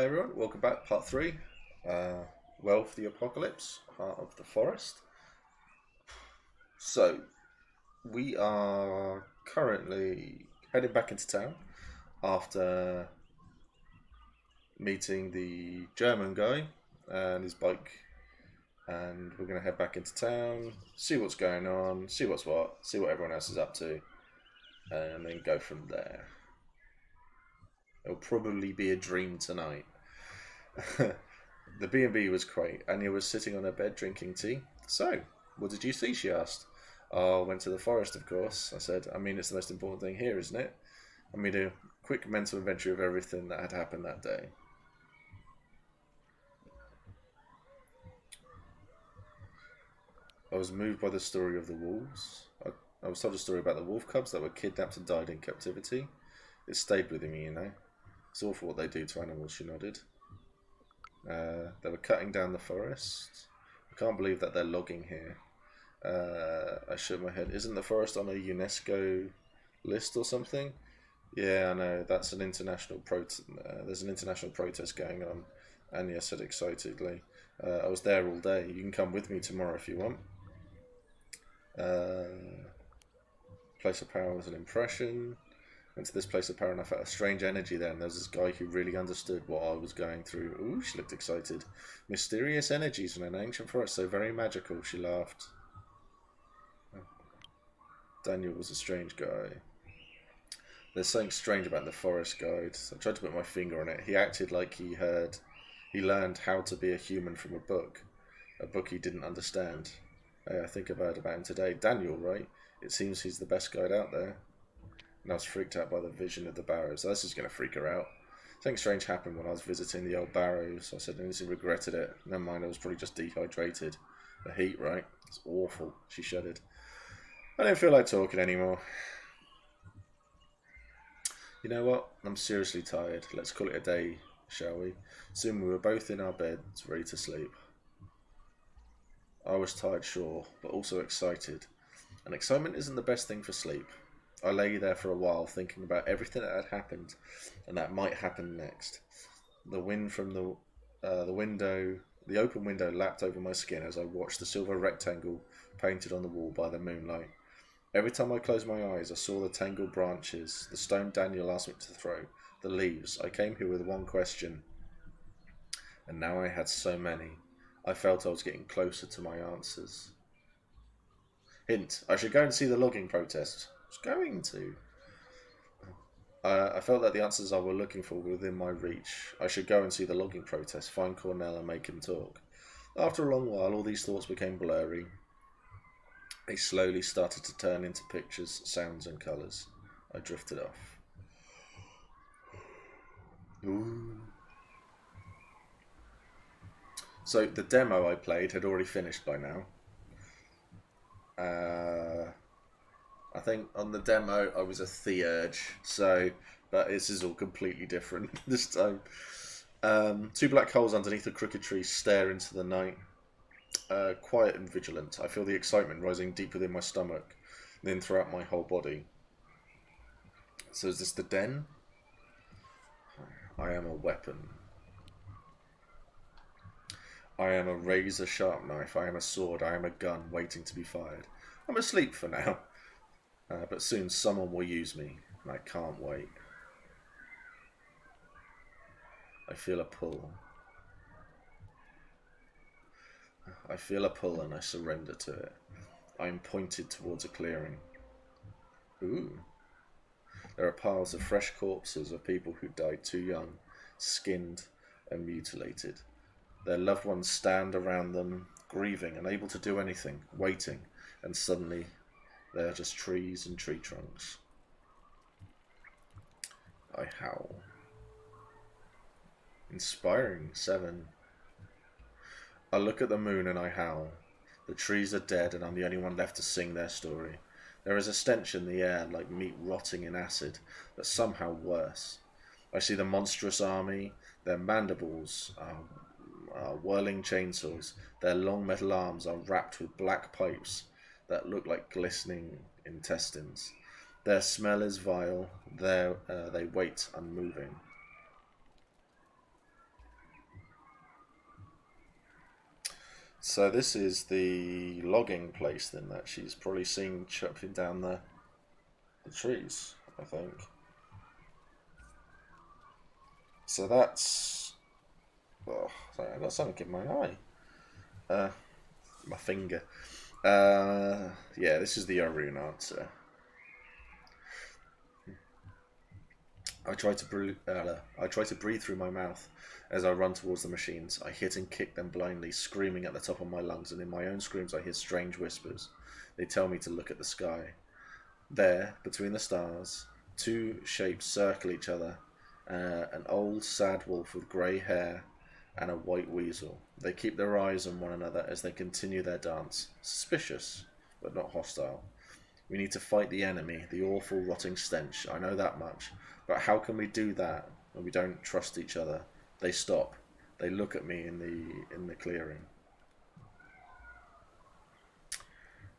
everyone, welcome back, part 3. Werewolf the Apocalypse, Heart of the Forest. So, we are currently heading back into town after meeting the German guy and his bike. And we're going to head back into town, see what's going on, see what's what, see what everyone else is up to, and then go from there. It'll probably be a dream tonight. The B&B was great. Anya was sitting on her bed drinking tea. So, what did you see? She asked. Oh, went to the forest, of course. I said, it's the most important thing here, isn't it? I made a quick mental inventory of everything that had happened that day. I was moved by the story of the wolves. I was told a story about the wolf cubs that were kidnapped and died in captivity. It stayed with me, It's awful what they do to animals, she nodded. They were cutting down the forest. I can't believe that they're logging here. I shook my head. Isn't the forest on a UNESCO list or something? Yeah, I know. That's an international there's an international protest going on. Anya said excitedly. I was there all day. You can come with me tomorrow if you want. Place of power was an impression. Went to this place of power and I felt a strange energy there, and there was this guy who really understood what I was going through. Ooh, she looked excited. Mysterious energies in an ancient forest, so very magical, she laughed. Daniel was a strange guy. There's something strange about the forest guide. I tried to put my finger on it. He acted like he learned how to be a human from a book he didn't understand. I think I've heard about him today. Daniel, right? It seems he's the best guide out there. And I was freaked out by the vision of the barrows. So this is going to freak her out. Something strange happened when I was visiting the old barrows. I said I honestly regretted it. Never mind, I was probably just dehydrated. The heat, right? It's awful. She shuddered. I don't feel like talking anymore. You know what? I'm seriously tired. Let's call it a day, shall we? Soon we were both in our beds, ready to sleep. I was tired, sure, but also excited. And excitement isn't the best thing for sleep. I lay there for a while, thinking about everything that had happened and that might happen next. The wind from the open window lapped over my skin as I watched the silver rectangle painted on the wall by the moonlight. Every time I closed my eyes, I saw the tangled branches, the stone Daniel asked me to throw, the leaves. I came here with one question, and now I had so many. I felt I was getting closer to my answers. Hint, I should go and see the logging protest. I was going to. I felt that the answers I were looking for were within my reach. I should go and see the logging protest, find Cornell and make him talk. After a long while, all these thoughts became blurry. They slowly started to turn into pictures, sounds and colours. I drifted off. Ooh. So the demo I played had already finished by now. I think on the demo I was a theurge, but this is all completely different this time. Two black holes underneath a crooked tree stare into the night. Quiet and vigilant. I feel the excitement rising deep within my stomach, then throughout my whole body. So is this the den? I am a weapon. I am a razor-sharp knife. I am a sword. I am a gun waiting to be fired. I'm asleep for now. But soon someone will use me, and I can't wait. I feel a pull. I feel a pull and I surrender to it. I am pointed towards a clearing. Ooh. There are piles of fresh corpses of people who died too young, skinned and mutilated. Their loved ones stand around them, grieving, unable to do anything, waiting, and suddenly they are just trees and tree trunks. I howl. Inspiring 7. I look at the moon and I howl. The trees are dead and I'm the only one left to sing their story. There is a stench in the air like meat rotting in acid, but somehow worse. I see the monstrous army, their mandibles are whirling chainsaws, their long metal arms are wrapped with black pipes that look like glistening intestines. Their smell is vile, they wait unmoving. So this is the logging place then that she's probably seen chopping down the trees, I think. So that's... Oh, sorry, I got something in my eye. My finger. Yeah, this is the Arun answer. I try to breathe through my mouth as I run towards the machines. I hit and kick them blindly, screaming at the top of my lungs, and in my own screams I hear strange whispers. They tell me to look at the sky. There, between the stars, two shapes circle each other. An old, sad wolf with grey hair and a white weasel. They keep their eyes on one another as they continue their dance. Suspicious, but not hostile. We need to fight the enemy, the awful rotting stench. I know that much. But how can we do that when we don't trust each other? They stop. They look at me in the clearing.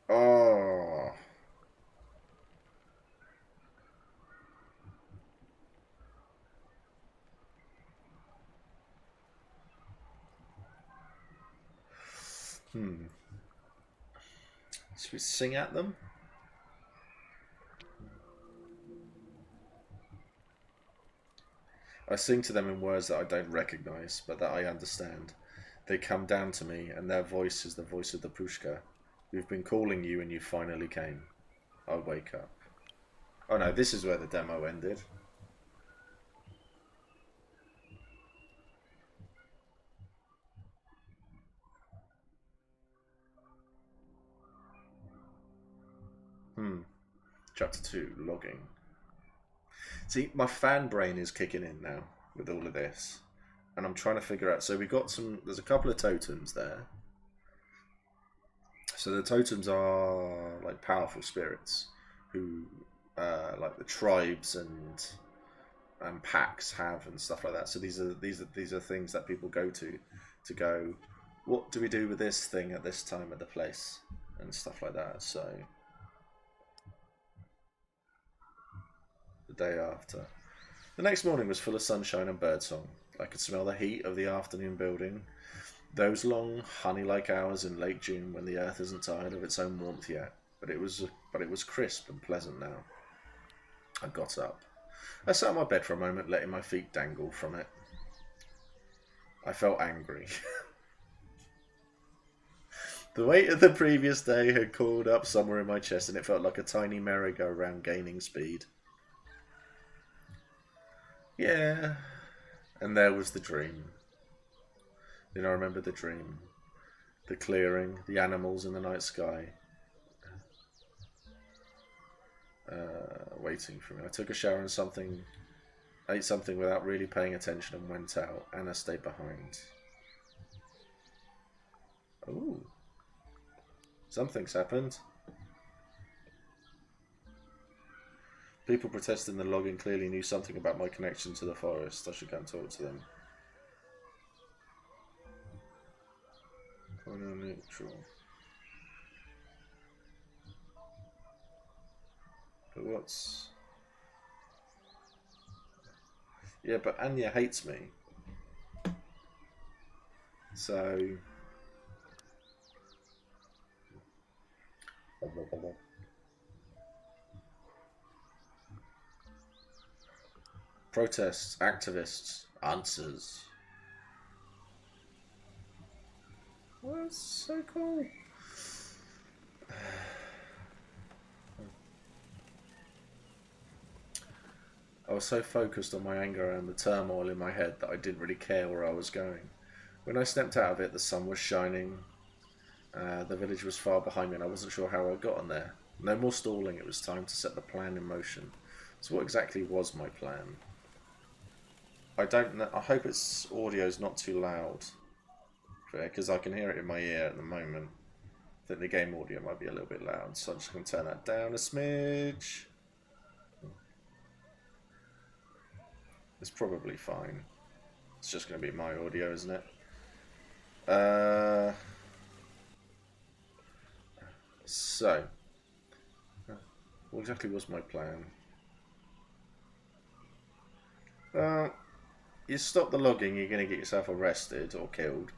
Oh. Should we sing at them? I sing to them in words that I don't recognize, but that I understand. They come down to me, and their voice is the voice of the Pushka. We've been calling you, and you finally came. I wake up. Oh no, this is where the demo ended. Chapter 2, logging. See, my fan brain is kicking in now with all of this. And I'm trying to figure out... So we got some... There's a couple of totems there. So the totems are like powerful spirits who... like the tribes and packs have and stuff like that. So these are things that people go to go, what do we do with this thing at this time at the place and stuff like that. So the day after, the next morning was full of sunshine and birdsong. I could smell the heat of the afternoon building, those long honey-like hours in late June when the earth isn't tired of its own warmth yet. But it was crisp and pleasant now. I got up. I sat on my bed for a moment, letting my feet dangle from it. I felt angry. The weight of the previous day had called up somewhere in my chest, and it felt like a tiny merry-go-round gaining speed. Yeah. And there was the dream. Then I remembered the dream. The clearing, the animals in the night sky. Waiting for me. I took a shower and ate something without really paying attention and went out. Anna stayed behind. Ooh. Something's happened. People protesting the logging clearly knew something about my connection to the forest. I should go and talk to them. Point neutral. But what's... Yeah, but Anya hates me. So... Protests, activists, answers. Well, that's so cool. I was so focused on my anger and the turmoil in my head that I didn't really care where I was going. When I stepped out of it, the sun was shining. The village was far behind me and I wasn't sure how I got on there. No more stalling, it was time to set the plan in motion. So what exactly was my plan? I don't know. I hope its audio's not too loud, because I can hear it in my ear at the moment. I think the game audio might be a little bit loud, so I'm just going to turn that down a smidge. It's probably fine. It's just going to be my audio, isn't it? So, what exactly was my plan? You stop the logging, you're going to get yourself arrested or killed.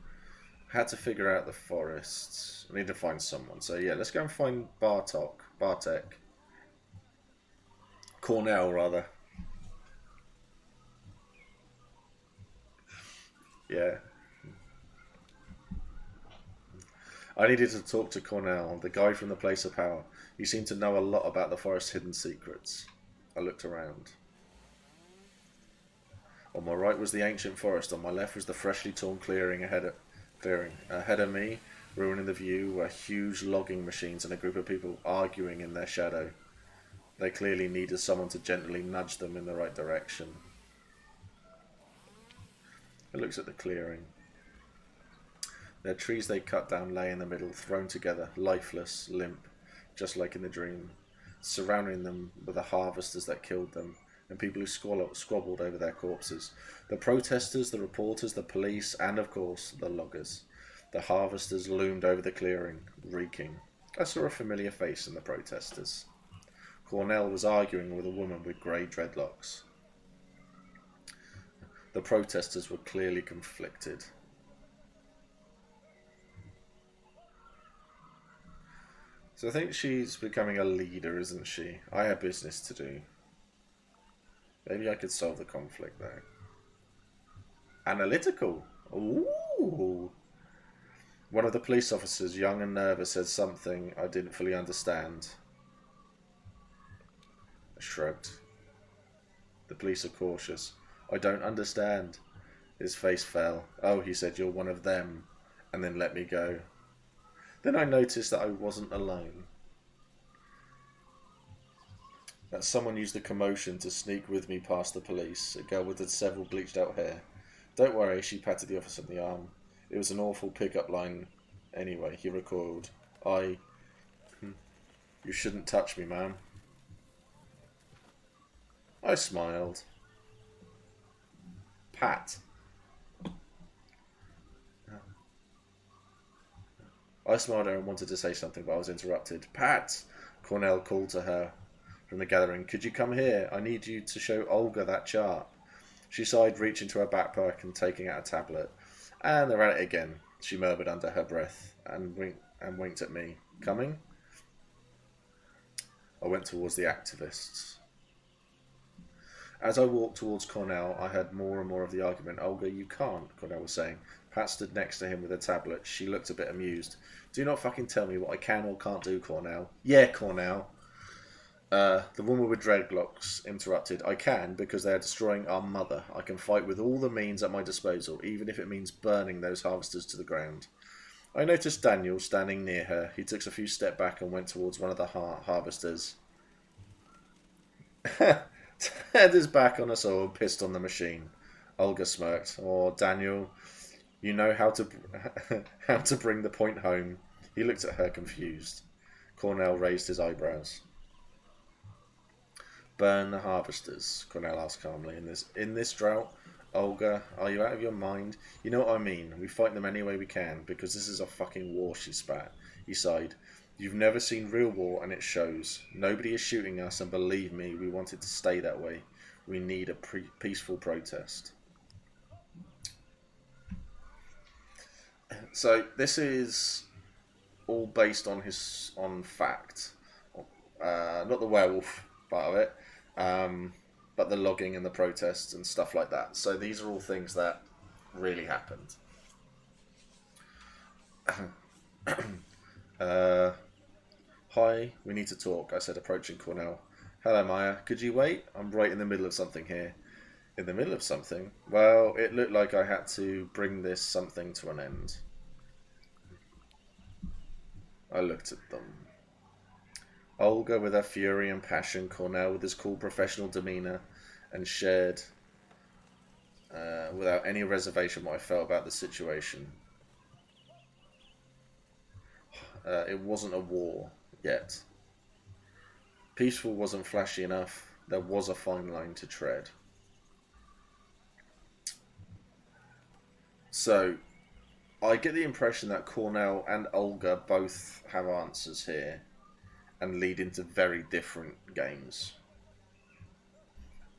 Had to figure out the forests. I need to find someone. So yeah, let's go and find Bartek. Cornell, rather. Yeah. I needed to talk to Cornell, the guy from the place of power. He seemed to know a lot about the forest's hidden secrets. I looked around. On my right was the ancient forest. On my left was the freshly torn clearing ahead of me, ruining the view, were huge logging machines and a group of people arguing in their shadow. They clearly needed someone to gently nudge them in the right direction. I looked at the clearing. Their trees they cut down lay in the middle, thrown together, lifeless, limp, just like in the dream. Surrounding them were the harvesters that killed them, and people who squabbled over their corpses. The protesters, the reporters, the police, and of course, the loggers. The harvesters loomed over the clearing, reeking. I saw a familiar face in the protesters. Cornell was arguing with a woman with grey dreadlocks. The protesters were clearly conflicted. So I think she's becoming a leader, isn't she? I have business to do. Maybe I could solve the conflict there. Analytical. Ooh. One of the police officers, young and nervous, said something I didn't fully understand. I shrugged. The police are cautious. I don't understand. His face fell. Oh, he said, you're one of them. And then let me go. Then I noticed that I wasn't alone. That someone used the commotion to sneak with me past the police, a girl with several bleached out hair. Don't worry, she patted the officer on the arm. It was an awful pick-up line anyway, he recoiled. You shouldn't touch me, ma'am. I smiled. Pat. I smiled at her and wanted to say something, but I was interrupted. Pat! Cornell called to her from the gathering. Could you come here? I need you to show Olga that chart. She sighed, reaching to her backpack and taking out a tablet. And they're at it again, she murmured under her breath, and winked at me. Coming? I went towards the activists. As I walked towards Cornell, I heard more and more of the argument. Olga, you can't, Cornell was saying. Pat stood next to him with a tablet. She looked a bit amused. Do not fucking tell me what I can or can't do, Cornell. Yeah, Cornell. The woman with dreadlocks interrupted. I can, because they are destroying our mother. I can fight with all the means at my disposal, even if it means burning those harvesters to the ground. I noticed Daniel standing near her. He took a few steps back and went towards one of the harvesters. Turned his back on us all and pissed on the machine. Olga smirked. Oh, Daniel, you know how to bring the point home. He looked at her confused. Cornell raised his eyebrows. Burn the harvesters, Cornell asked calmly. In this drought, Olga, are you out of your mind? You know what I mean. We fight them any way we can, because this is a fucking war, she spat. He sighed. You've never seen real war, and it shows. Nobody is shooting us, and believe me, we want it to stay that way. We need a peaceful protest. So this is all based on fact, not the werewolf part of it, but the logging and the protests and stuff like that. So these are all things that really happened. Hi, we need to talk, I said, approaching Cornell. Hello, Maya. Could you wait? I'm right in the middle of something here. In the middle of something? Well, it looked like I had to bring this something to an end. I looked at them. Olga with her fury and passion, Cornell with his cool professional demeanour, and shared without any reservation what I felt about the situation. It wasn't a war yet. Peaceful wasn't flashy enough. There was a fine line to tread. So, I get the impression that Cornell and Olga both have answers here and lead into very different games.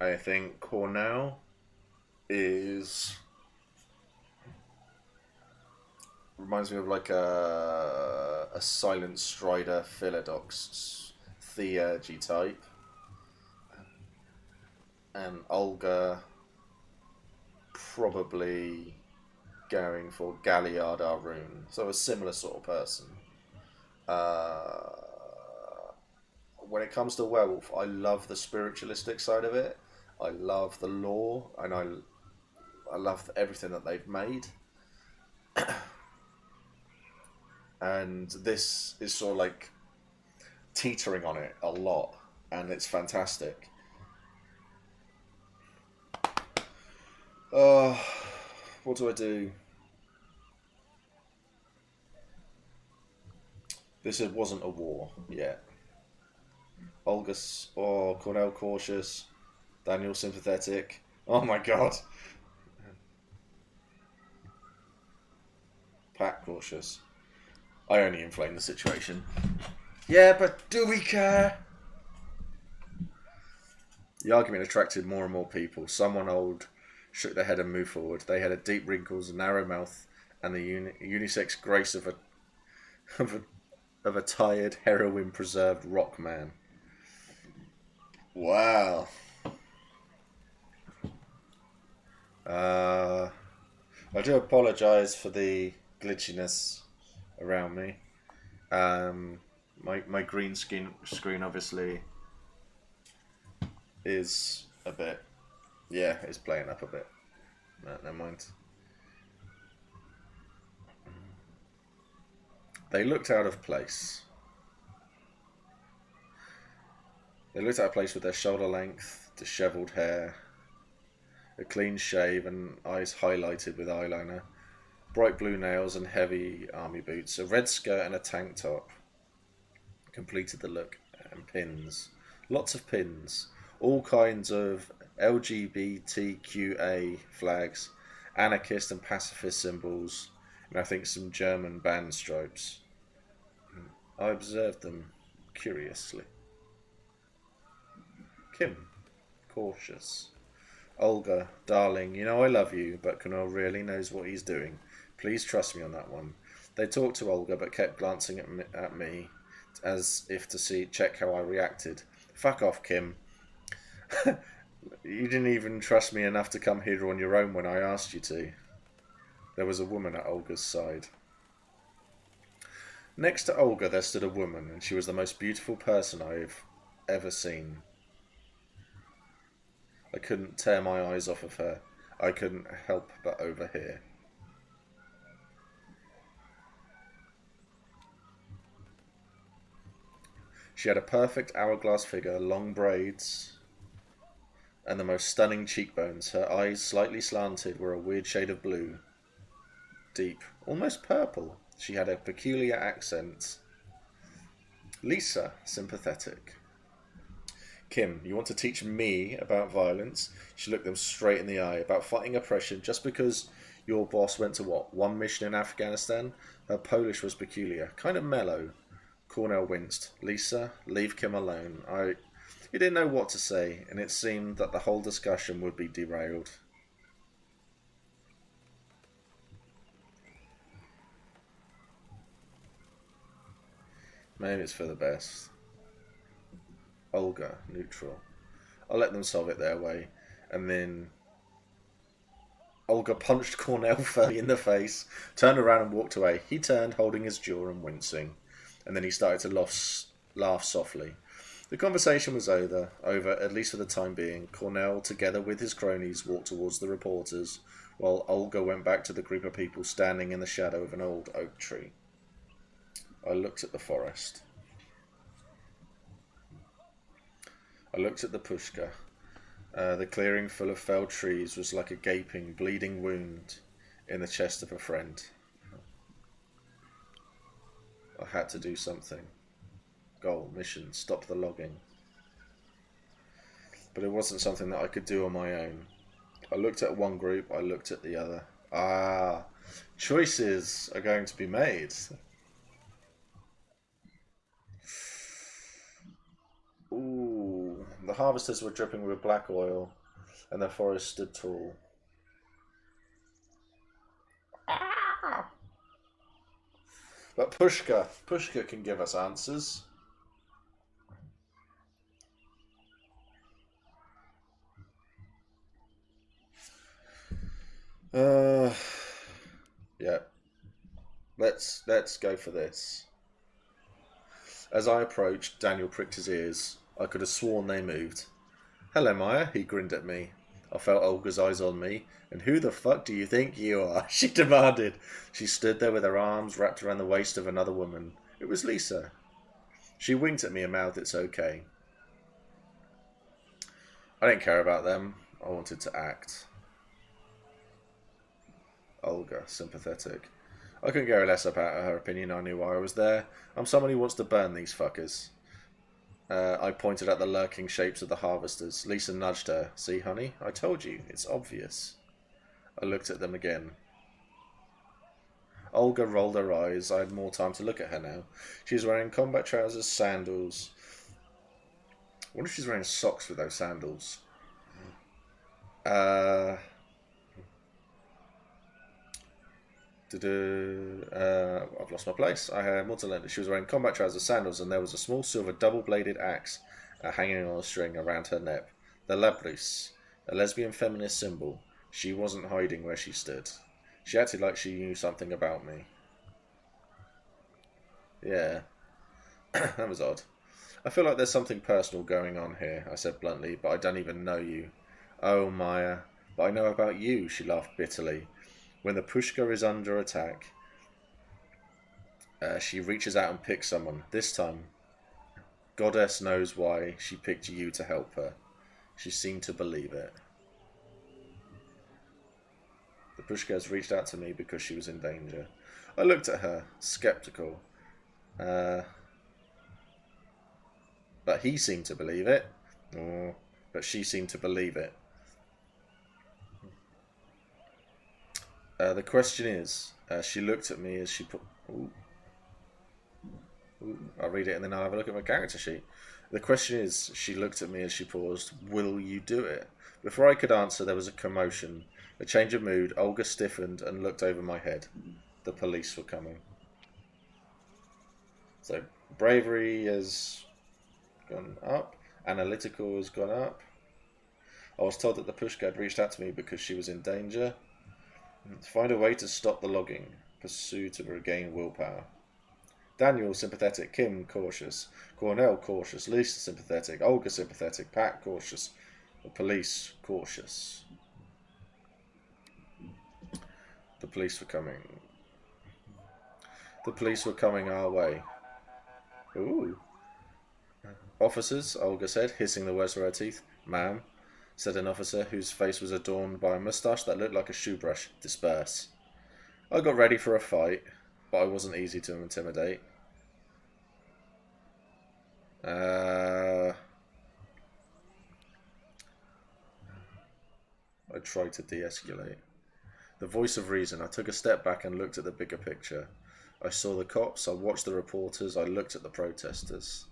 I think Cornell is reminds me of like a Silent Strider Philodox Theurgy type, and Olga probably going for Galliard Arun, so a similar sort of person. Uh, when it comes to Werewolf, I love the spiritualistic side of it. I love the lore, and I love everything that they've made. And this is sort of like teetering on it a lot, and it's fantastic. What do I do? This wasn't a war yet. Olga's, Cornell cautious, Daniel sympathetic. Oh my god. Pat cautious. I only inflame the situation. Yeah, but do we care? The argument attracted more and more people. Someone old shook their head and moved forward. They had a deep wrinkles, a narrow mouth, and the unisex grace of a tired, heroin-preserved rock man. Wow. I do apologise for the glitchiness around me. My green screen obviously is a bit, yeah, it's playing up a bit. No, never mind. They looked out of place. They looked out of place with their shoulder length, dishevelled hair, a clean shave and eyes highlighted with eyeliner, bright blue nails and heavy army boots, a red skirt and a tank top completed the look, and pins. Lots of pins. All kinds of LGBTQA flags, anarchist and pacifist symbols, and I think some German band stripes. I observed them curiously. Kim, cautious. Olga, darling, you know I love you, but Connell really knows what he's doing. Please trust me on that one. They talked to Olga, but kept glancing at me as if to check how I reacted. Fuck off, Kim. You didn't even trust me enough to come here on your own when I asked you to. There was a woman at Olga's side. Next to Olga there stood a woman, and she was the most beautiful person I've ever seen. I couldn't tear my eyes off of her. I couldn't help but overhear. She had a perfect hourglass figure, long braids, and the most stunning cheekbones. Her eyes, slightly slanted, were a weird shade of blue. Deep, almost purple. She had a peculiar accent. Lisa, sympathetic. Kim, you want to teach me about violence? She looked them straight in the eye. About fighting oppression just because your boss went to what? One mission in Afghanistan? Her Polish was peculiar. Kind of mellow. Cornell winced. Lisa, leave Kim alone. You didn't know what to say, and it seemed that the whole discussion would be derailed. Maybe it's for the best. Olga, neutral. I'll let them solve it their way. And then Olga punched Cornell fairly in the face, turned around and walked away. He turned, holding his jaw and wincing. And then he started to laugh softly. The conversation was over, at least for the time being. Cornell, together with his cronies, walked towards the reporters, while Olga went back to the group of people standing in the shadow of an old oak tree. I looked at the forest. I looked at the pushka. The clearing full of felled trees was like a gaping, bleeding wound in the chest of a friend. I had to do something. Goal, mission, stop the logging. But it wasn't something that I could do on my own. I looked at one group, I looked at the other. Choices are going to be made. Ooh, the harvesters were dripping with black oil, and the forest stood tall. But Pushka can give us answers. Yeah. Let's go for this. As I approached, Daniel pricked his ears. I could have sworn they moved. Hello, Maya, he grinned at me. I felt Olga's eyes on me. And who the fuck do you think you are? She demanded. She stood there with her arms wrapped around the waist of another woman. It was Lisa. She winked at me and mouthed it's okay. I didn't care about them. I wanted to act. Olga, sympathetic. I couldn't care less about her opinion. I knew why I was there. I'm someone who wants to burn these fuckers. I pointed at the lurking shapes of the harvesters. Lisa nudged her. See, honey? I told you. It's obvious. I looked at them again. Olga rolled her eyes. I had more time to look at her now. She was wearing combat trousers, sandals. I wonder if she's wearing socks with those sandals. I've lost my place. I had more to learn. She was wearing combat trousers, sandals, and there was a small silver double-bladed axe hanging on a string around her neck. The Labris, a lesbian feminist symbol. She wasn't hiding where she stood. She acted like she knew something about me. Yeah, that was odd. I feel like there's something personal going on here, I said bluntly, but I don't even know you. Oh, Maya, but I know about you, she laughed bitterly. When the Pushka is under attack, she reaches out and picks someone. This time, Goddess knows why she picked you to help her. She seemed to believe it. The Pushka has reached out to me because she was in danger. I looked at her, skeptical. But he seemed to believe it. Oh, but she seemed to believe it. The question is, she looked at me as she put... I'll read it and then I'll have a look at my character sheet. The question is, she looked at me as she paused, will you do it? Before I could answer, there was a commotion. A change of mood. Olga stiffened and looked over my head. The police were coming. So, bravery has gone up. Analytical has gone up. I was told that the Pushka had reached out to me because she was in danger. Find a way to stop the logging. Pursue to regain willpower. Daniel, sympathetic. Kim, cautious. Cornell, cautious. Lisa, sympathetic. Olga, sympathetic. Pat, cautious. The police, cautious. The police were coming. The police were coming our way. Ooh. Officers, Olga said, hissing the words through her teeth. Ma'am, said an officer whose face was adorned by a moustache that looked like a shoe brush. Disperse. I got ready for a fight, but I wasn't easy to intimidate. I tried to de-escalate. The voice of reason. I took a step back and looked at the bigger picture. I saw the cops, I watched the reporters, I looked at the protesters.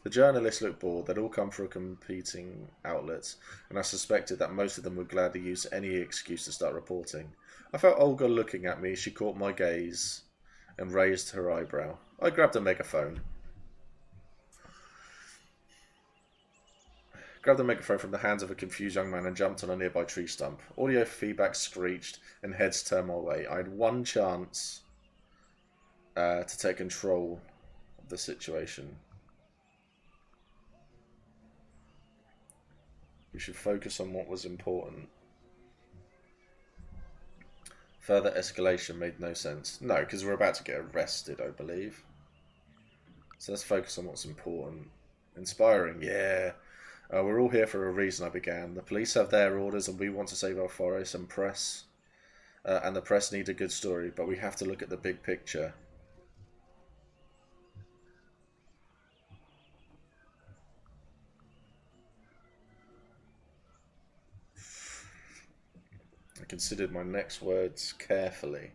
The journalists looked bored. They'd all come from competing outlets, and I suspected that most of them would gladly use any excuse to start reporting. I felt Olga looking at me. She caught my gaze and raised her eyebrow. I grabbed a megaphone. Grabbed the megaphone from the hands of a confused young man and jumped on a nearby tree stump. Audio feedback screeched and heads turned my way. I had one chance to take control of the situation. We should focus on what was important. Further escalation made no sense. No, because we're about to get arrested, I believe. So let's focus on what's important. Inspiring, yeah. We're all here for a reason, I began. The police have their orders and we want to save our forests and press. And the press need a good story, but we have to look at the big picture. I considered my next words carefully.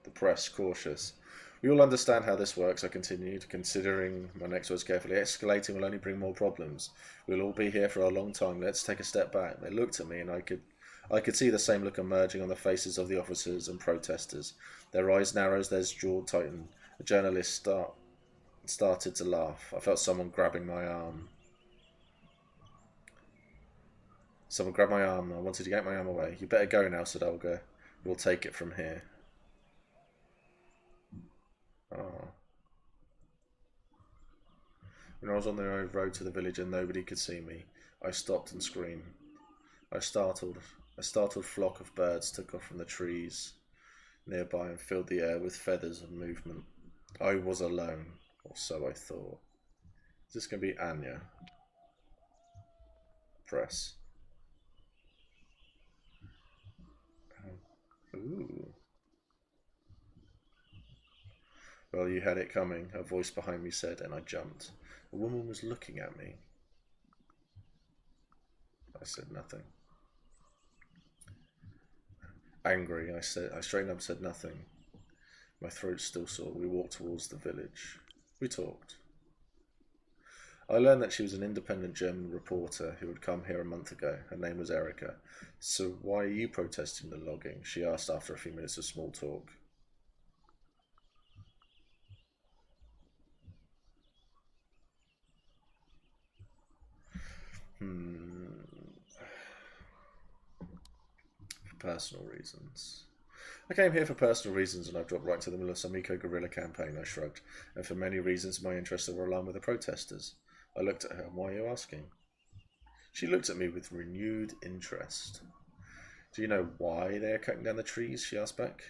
The press, cautious. We all understand how this works, I continued, considering my next words carefully. Escalating will only bring more problems. We'll all be here for a long time. Let's take a step back. They looked at me and I could I could see the same look emerging on the faces of the officers and protesters. Their eyes narrowed, their jaw tightened. A journalist started to laugh. I felt someone grabbing my arm. Someone grabbed my arm. I wanted to get my arm away. You better go now, said Olga. We'll take it from here. Oh. When I was on the road to the village and nobody could see me, I stopped and screamed. A startled flock of birds took off from the trees nearby and filled the air with feathers and movement. I was alone, or so I thought. Is this going to be Anya? Press. Ooh. Well, you had it coming, a voice behind me said, and I jumped. A woman was looking at me. I said nothing. Angry, I straightened up and said nothing. My throat still sore. We walked towards the village. We talked. I learned that she was an independent German reporter who had come here a month ago. Her name was Erica. So why are you protesting the logging? She asked after a few minutes of small talk. For personal reasons. I came here for personal reasons and I dropped right to the middle of some eco-guerrilla campaign, I shrugged. And for many reasons my interests were aligned with the protesters. I looked at her. Why are you asking? She looked at me with renewed interest. Do you know why they are cutting down the trees? She asked back.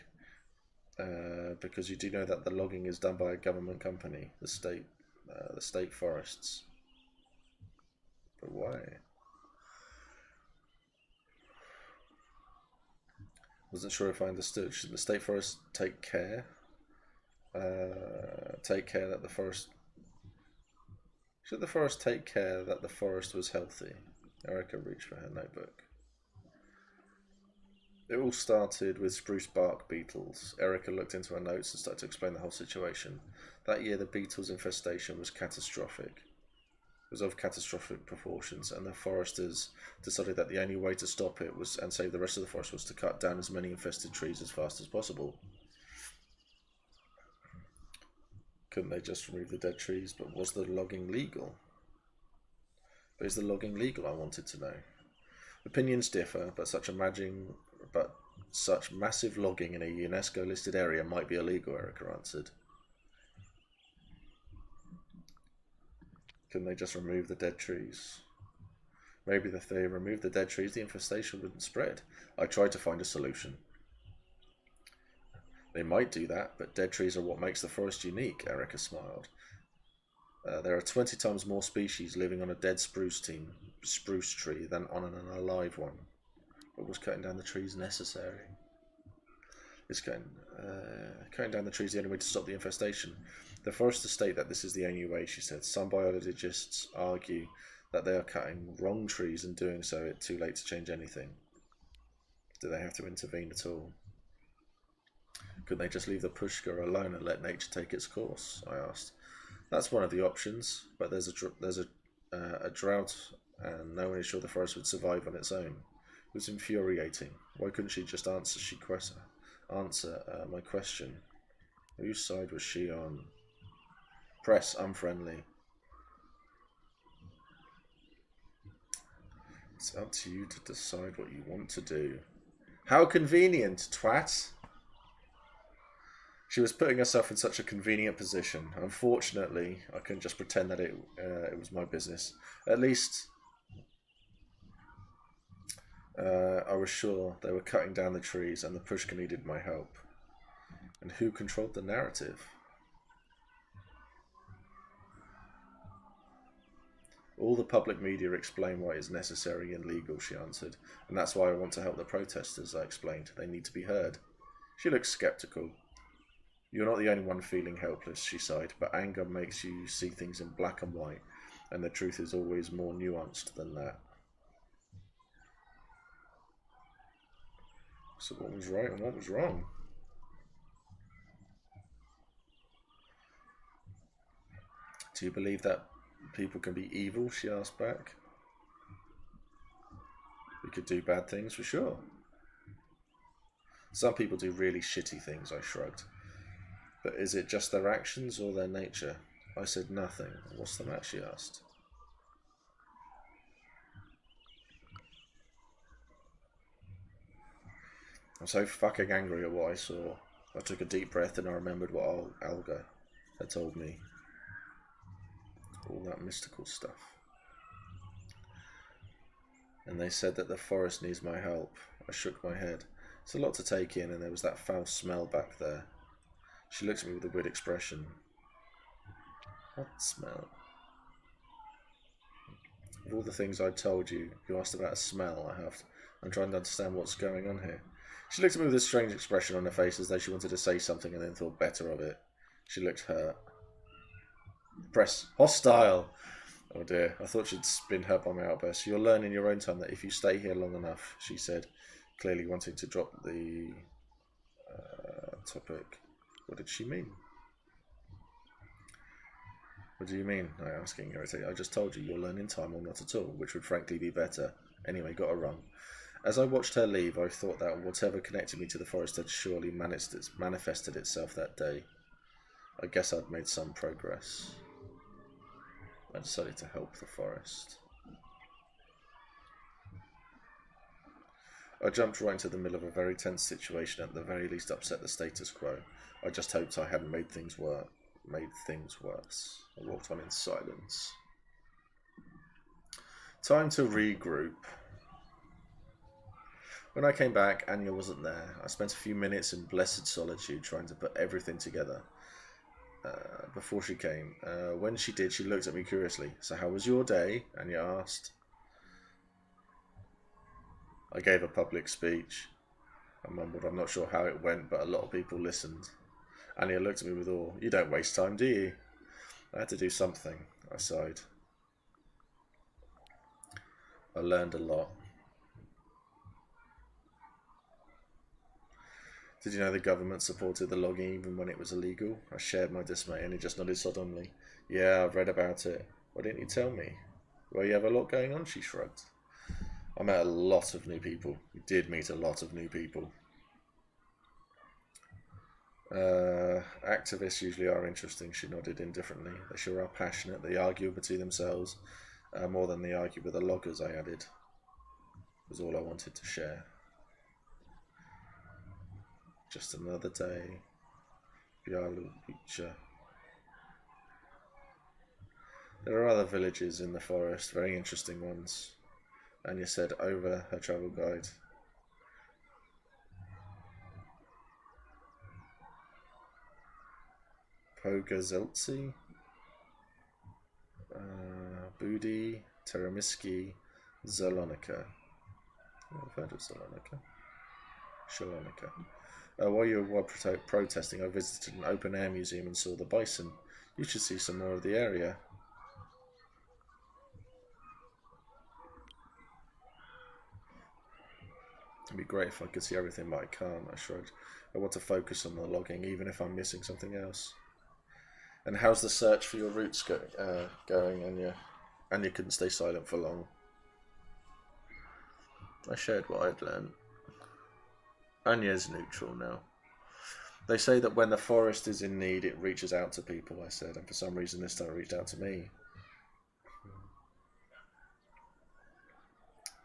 Because you do know that the logging is done by a government company, the state forests. But why? Wasn't sure if I understood. Should the state forest take care that the forest... Should the forest take care that the forest was healthy? Erica reached for her notebook. It all started with spruce bark beetles. Erica looked into her notes and started to explain the whole situation. That year the beetles' infestation was catastrophic. It was of catastrophic proportions, and the foresters decided that the only way to stop it was and save the rest of the forest was to cut down as many infested trees as fast as possible. Couldn't they just remove the dead trees? But was the logging legal? But is the logging legal? I wanted to know. Opinions differ, but such massive logging in a UNESCO-listed area might be illegal, Erica answered. Couldn't they just remove the dead trees? Maybe if they removed the dead trees, the infestation wouldn't spread. I tried to find a solution. They might do that, but dead trees are what makes the forest unique, Erica smiled. There are 20 times more species living on a dead spruce tree than on an alive one. But was cutting down the trees necessary? Cutting down the trees the only way to stop the infestation. The foresters state that this is the only way, she said. Some biologists argue that they are cutting wrong trees and doing so it's too late to change anything. Do they have to intervene at all? Could they just leave the pushka alone and let nature take its course? I asked. That's one of the options, but there's a drought and no one is sure the forest would survive on its own. It was infuriating. Why couldn't she just answer my question? Whose side was she on? Press unfriendly. It's up to you to decide what you want to do. How convenient, twat! She was putting herself in such a convenient position. Unfortunately, I couldn't just pretend that it was my business. At least, I was sure they were cutting down the trees and the pushka needed my help. And who controlled the narrative? All the public media explain why it's necessary and legal, she answered. And that's why I want to help the protesters, I explained. They need to be heard. She looked sceptical. You're not the only one feeling helpless, she sighed, but anger makes you see things in black and white, and the truth is always more nuanced than that. So what was right and what was wrong? Do you believe that people can be evil? She asked back. We could do bad things for sure. Some people do really shitty things, I shrugged. But is it just their actions or their nature? I said nothing. What's the matter, she asked. I'm so fucking angry at what I saw. I took a deep breath and I remembered what Alga had told me. All that mystical stuff. And they said that the forest needs my help. I shook my head. It's a lot to take in, and there was that foul smell back there. She looked at me with a weird expression. What smell? Of all the things I told you, you asked about a smell. I'm trying to understand what's going on here. She looked at me with a strange expression on her face as though she wanted to say something and then thought better of it. She looked hurt. Press. Hostile! Oh dear, I thought she'd been hurt by my outburst. You'll learn in your own time that if you stay here long enough, she said, clearly wanting to drop the topic. What did she mean? What do you mean? I asked, getting irritated. I just told you you'll learn in time or not at all, which would frankly be better. Anyway, got her wrong. As I watched her leave, I thought that whatever connected me to the forest had surely manifested itself that day. I guess I'd made some progress. I decided to help the forest. I jumped right into the middle of a very tense situation, at the very least upset the status quo. I just hoped I hadn't made things worse. I walked on in silence. Time to regroup. When I came back, Anya wasn't there. I spent a few minutes in blessed solitude trying to put everything together before she came. When she did, she looked at me curiously. So how was your day? Anya asked. I gave a public speech. I mumbled, I'm not sure how it went, but a lot of people listened. Anya looked at me with awe. You don't waste time, do you? I had to do something. I sighed. I learned a lot. Did you know the government supported the logging even when it was illegal? I shared my dismay and he just nodded solemnly. Yeah, I've read about it. Why didn't you tell me? Well, you have a lot going on, she shrugged. I met a lot of new people. We did meet a lot of new people. Activists usually are interesting, she nodded indifferently. They sure are passionate. They argue between themselves more than they argue with the loggers, I added. It was all I wanted to share. Just another day. Bialu picture. There are other villages in the forest, very interesting ones. Anya said over her travel guide. Pogazeltsi, Budi, Teramiski, Zalonica. I've heard of Zalonica. Shalonica. While you were protesting, I visited an open-air museum and saw the bison. You should see some more of the area. It'd be great if I could see everything, but I can't, I shrugged. I want to focus on the logging, even if I'm missing something else. And how's the search for your roots going, Anya? Anya couldn't stay silent for long. I shared what I'd learned. Anya's neutral now. They say that when the forest is in need, it reaches out to people, I said, and for some reason this time it reached out to me.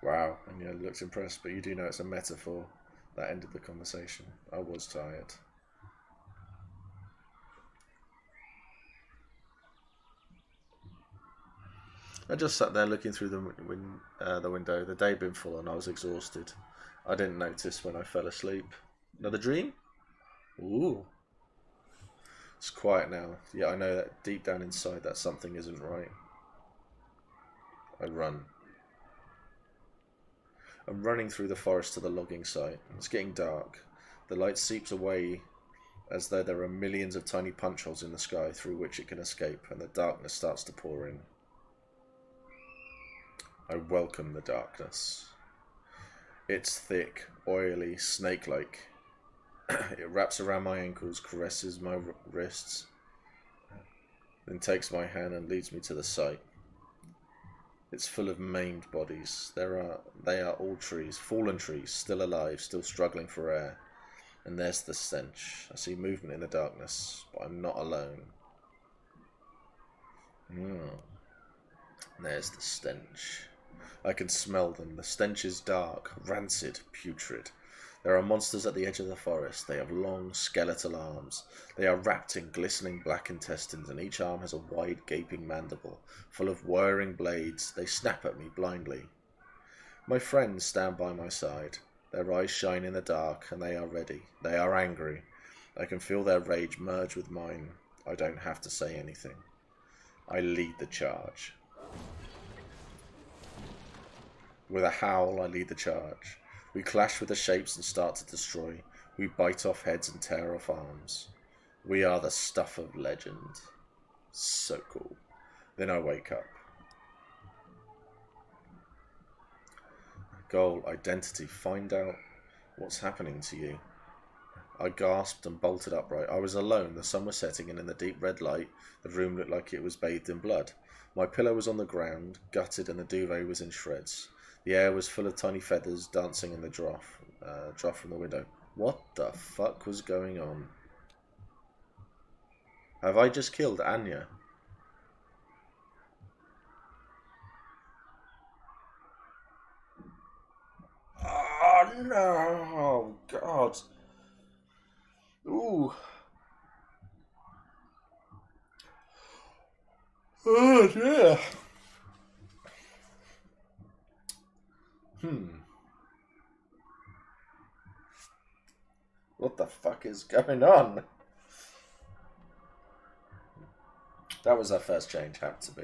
Wow, Anya looked impressed, but you do know it's a metaphor. That ended the conversation. I was tired. I just sat there looking through the window. The day had been full and I was exhausted. I didn't notice when I fell asleep. Another dream? Ooh. It's quiet now. Yeah, I know that deep down inside that something isn't right. I run. I'm running through the forest to the logging site. It's getting dark. The light seeps away as though there are millions of tiny punch holes in the sky through which it can escape, and the darkness starts to pour in. I welcome the darkness. It's thick, oily, snake-like. It wraps around my ankles, caresses my wrists, then takes my hand and leads me to the site. It's full of maimed bodies. They are all trees, fallen trees, still alive, still struggling for air. And there's the stench. I see movement in the darkness, but I'm not alone. There's the stench. I can smell them. The stench is dark, rancid, putrid. There are monsters at the edge of the forest. They have long, skeletal arms. They are wrapped in glistening black intestines, and each arm has a wide, gaping mandible, full of whirring blades. They snap at me blindly. My friends stand by my side. Their eyes shine in the dark, and they are ready. They are angry. I can feel their rage merge with mine. I don't have to say anything. I lead the charge. With a howl, I lead the charge. We clash with the shapes and start to destroy. We bite off heads and tear off arms. We are the stuff of legend. So cool. Then I wake up. Goal, identity, find out what's happening to you. I gasped and bolted upright. I was alone. The sun was setting, and in the deep red light, the room looked like it was bathed in blood. My pillow was on the ground, gutted, and the duvet was in shreds. The air was full of tiny feathers dancing in the draught from the window. What the fuck was going on? Have I just killed Anya? Oh no! Oh God! Ooh! Oh dear! What the fuck is going on? That was our first change, had to be.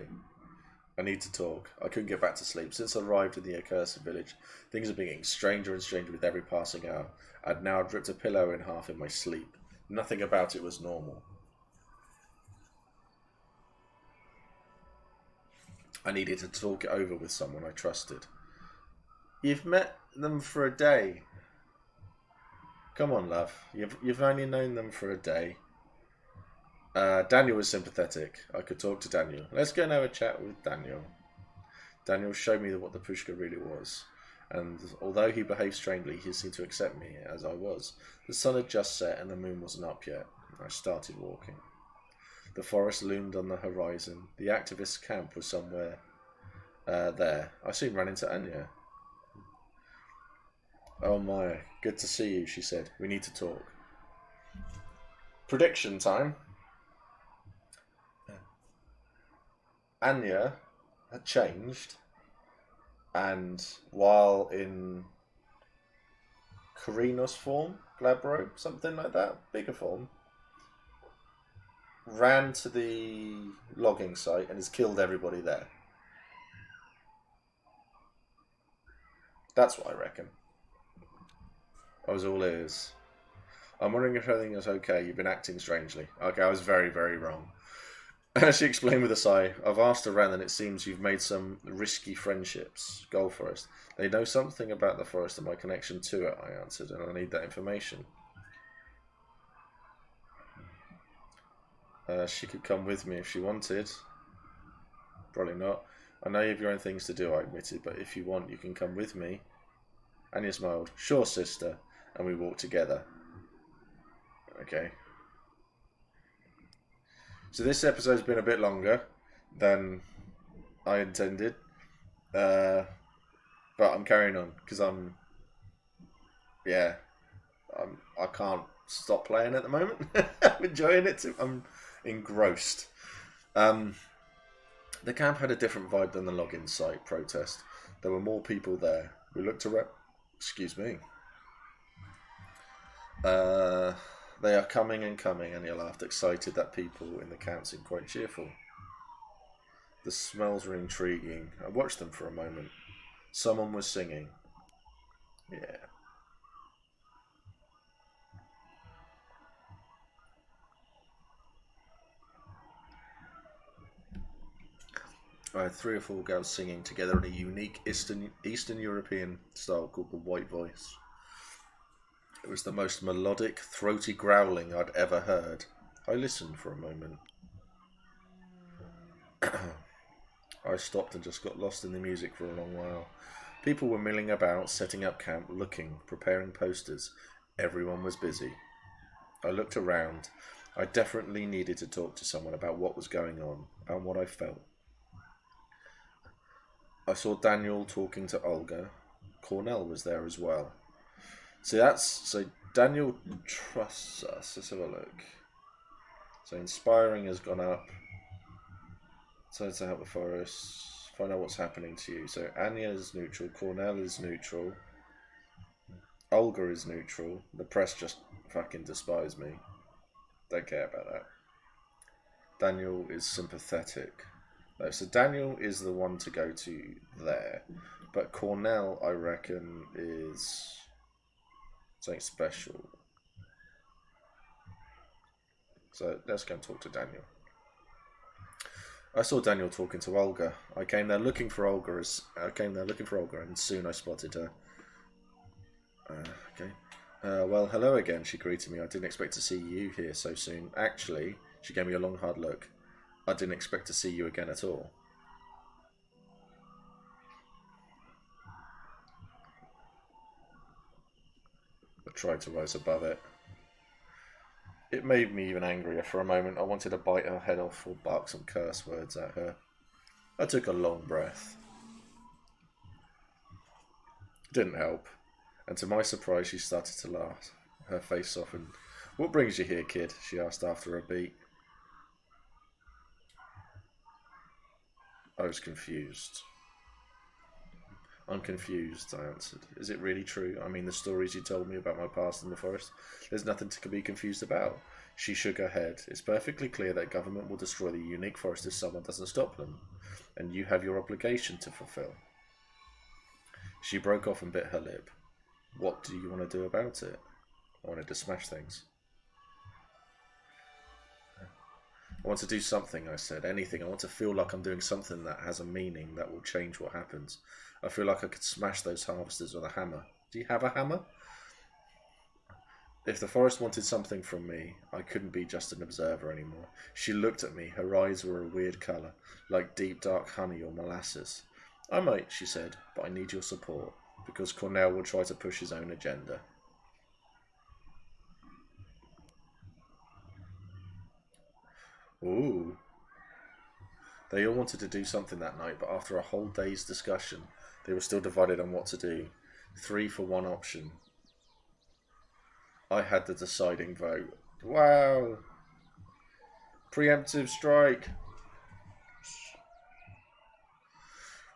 I need to talk. I couldn't get back to sleep. Since I arrived in the accursed village, things are getting stranger and stranger with every passing hour. I'd now ripped a pillow in half in my sleep. Nothing about it was normal. I needed to talk it over with someone I trusted. You've met them for a day. Come on, love. You've only known them for a day. Daniel was sympathetic. I could talk to Daniel. Let's go and have a chat with Daniel. Daniel showed me what the Pushka really was. And although he behaved strangely, he seemed to accept me as I was. The sun had just set and the moon wasn't up yet. I started walking. The forest loomed on the horizon. The activist camp was somewhere there. I soon ran into Anya. Oh my, good to see you, she said. We need to talk. Prediction time. Anya had changed, and while in Karina's form, Glabro, something like that, bigger form, ran to the logging site and has killed everybody there. That's what I reckon. I was all ears. I'm wondering if everything is okay. You've been acting strangely. Okay, I was very, very wrong. She explained with a sigh, I've asked around and it seems you've made some risky friendships. Gold Forest. They know something about the forest and my connection to it, I answered, and I need that information. She could come with me if she wanted. Probably not. I know you have your own things to do, I admitted, but if you want, you can come with me. Anya smiled. Sure, sister. And we walked together. Okay. So this episode's been a bit longer than I intended. But I'm carrying on because I can't stop playing at the moment. I'm enjoying it too. I'm engrossed. The camp had a different vibe than the login site protest. There were more people there. We looked around. Excuse me. They are coming and coming, and he laughed, excited that people in the camp seemed quite cheerful. The smells were intriguing. I watched them for a moment. Someone was singing. Yeah. I had 3 or 4 girls singing together in a unique Eastern European style called the White Voice. It was the most melodic, throaty growling I'd ever heard. I listened for a moment. I stopped and just got lost in the music for a long while. People were milling about, setting up camp, looking, preparing posters. Everyone was busy. I looked around. I definitely needed to talk to someone about what was going on and what I felt. I saw Daniel talking to Olga. Cornell was there as well. So Daniel trusts us. Let's have a look. So inspiring has gone up. So to help the forest. Find out what's happening to you. So Anya is neutral. Cornell is neutral. Olga is neutral. The press just fucking despise me. Don't care about that. Daniel is sympathetic. No, so Daniel is the one to go to there. But Cornell, I reckon, is something special. So let's go and talk to Daniel. I saw Daniel talking to Olga. I came there looking for Olga, and soon I spotted her. Okay. Well, hello again, she greeted me. I didn't expect to see you here so soon. Actually, she gave me a long, hard look. I didn't expect to see you again at all. I tried to rise above it. It made me even angrier. For a moment, I wanted to bite her head off or bark some curse words at her. I took a long breath. It didn't help, and to my surprise, she started to laugh. Her face softened. What brings you here, kid? She asked after a beat. I was confused. I'm confused, I answered. Is it really true? I mean, the stories you told me about my past in the forest? There's nothing to be confused about. She shook her head. It's perfectly clear that government will destroy the unique forest if someone doesn't stop them, and you have your obligation to fulfill. She broke off and bit her lip. What do you want to do about it? I wanted to smash things. I want to do something, I said. Anything. I want to feel like I'm doing something that has a meaning that will change what happens. I feel like I could smash those harvesters with a hammer. Do you have a hammer? If the forest wanted something from me, I couldn't be just an observer anymore. She looked at me. Her eyes were a weird colour, like deep dark honey or molasses. I might, she said, but I need your support, because Cornell will try to push his own agenda. Ooh. They all wanted to do something that night, but after a whole day's discussion, they were still divided on what to do. 3 for one option. I had the deciding vote. Wow! Preemptive strike!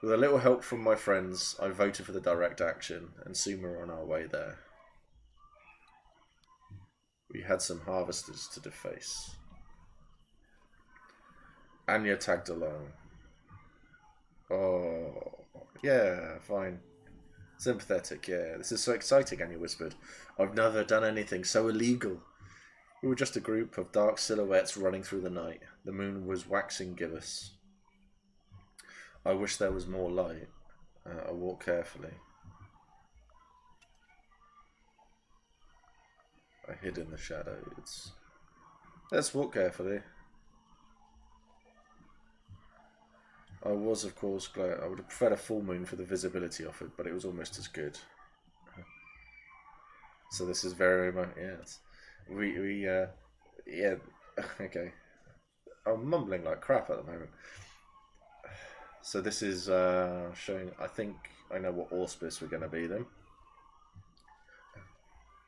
With a little help from my friends, I voted for the direct action, and soon we were on our way there. We had some harvesters to deface. Anya tagged along. Oh, yeah, fine. Sympathetic, yeah. This is so exciting, Anya whispered. I've never done anything so illegal. We were just a group of dark silhouettes running through the night. The moon was waxing gibbous. I wish there was more light. I walked carefully. I hid in the shadows. Let's walk carefully. I was, of course, glad. I would have preferred a full moon for the visibility offered, but it was almost as good. So this is very much, yes. Yeah, okay. I'm mumbling like crap at the moment. So this is showing, I think I know what auspice we're going to be then.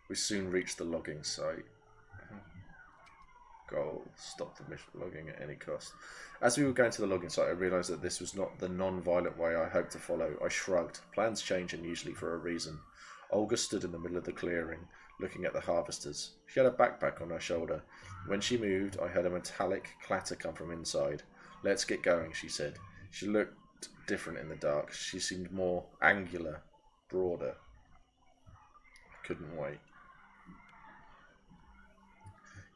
We soon reached the logging site. Goal, stop the mission logging at any cost. As we were going to the logging site, I realised that this was not the non-violent way I hoped to follow. I shrugged. Plans change, and usually for a reason. Olga stood in the middle of the clearing, looking at the harvesters. She had a backpack on her shoulder. When she moved, I heard a metallic clatter come from inside. Let's get going, she said. She looked different in the dark. She seemed more angular, broader. I couldn't wait.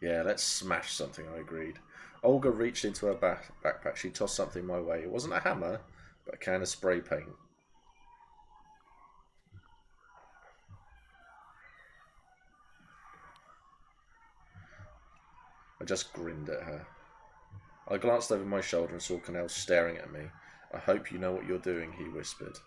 Yeah, let's smash something, I agreed. Olga reached into her backpack. She tossed something my way. It wasn't a hammer, but a can of spray paint. I just grinned at her. I glanced over my shoulder and saw Cornell staring at me. I hope you know what you're doing, he whispered.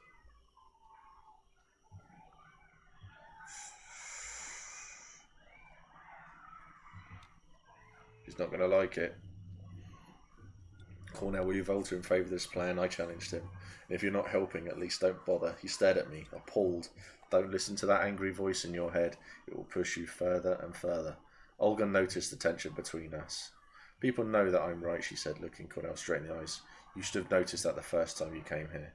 He's not going to like it. Cornell, will you vote in favour of this plan? I challenged him. And if you're not helping, at least don't bother. He stared at me, appalled. Don't listen to that angry voice in your head. It will push you further and further. Olga noticed the tension between us. People know that I'm right, she said, looking Cornell straight in the eyes. You should have noticed that the first time you came here.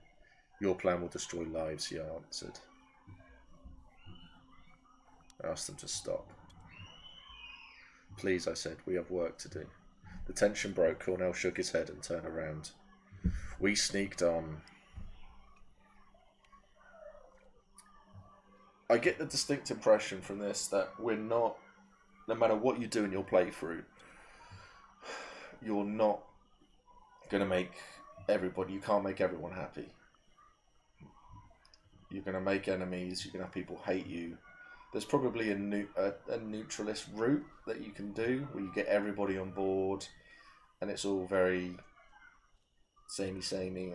Your plan will destroy lives, he answered. I asked them to stop. Please, I said, we have work to do. The tension broke. Cornell shook his head and turned around. We sneaked on. I get the distinct impression from this that we're not, no matter what you do in your playthrough, you're not going to make everybody, you can't make everyone happy. You're going to make enemies, you're going to have people hate you. There's probably a neutralist route that you can do where you get everybody on board and it's all very samey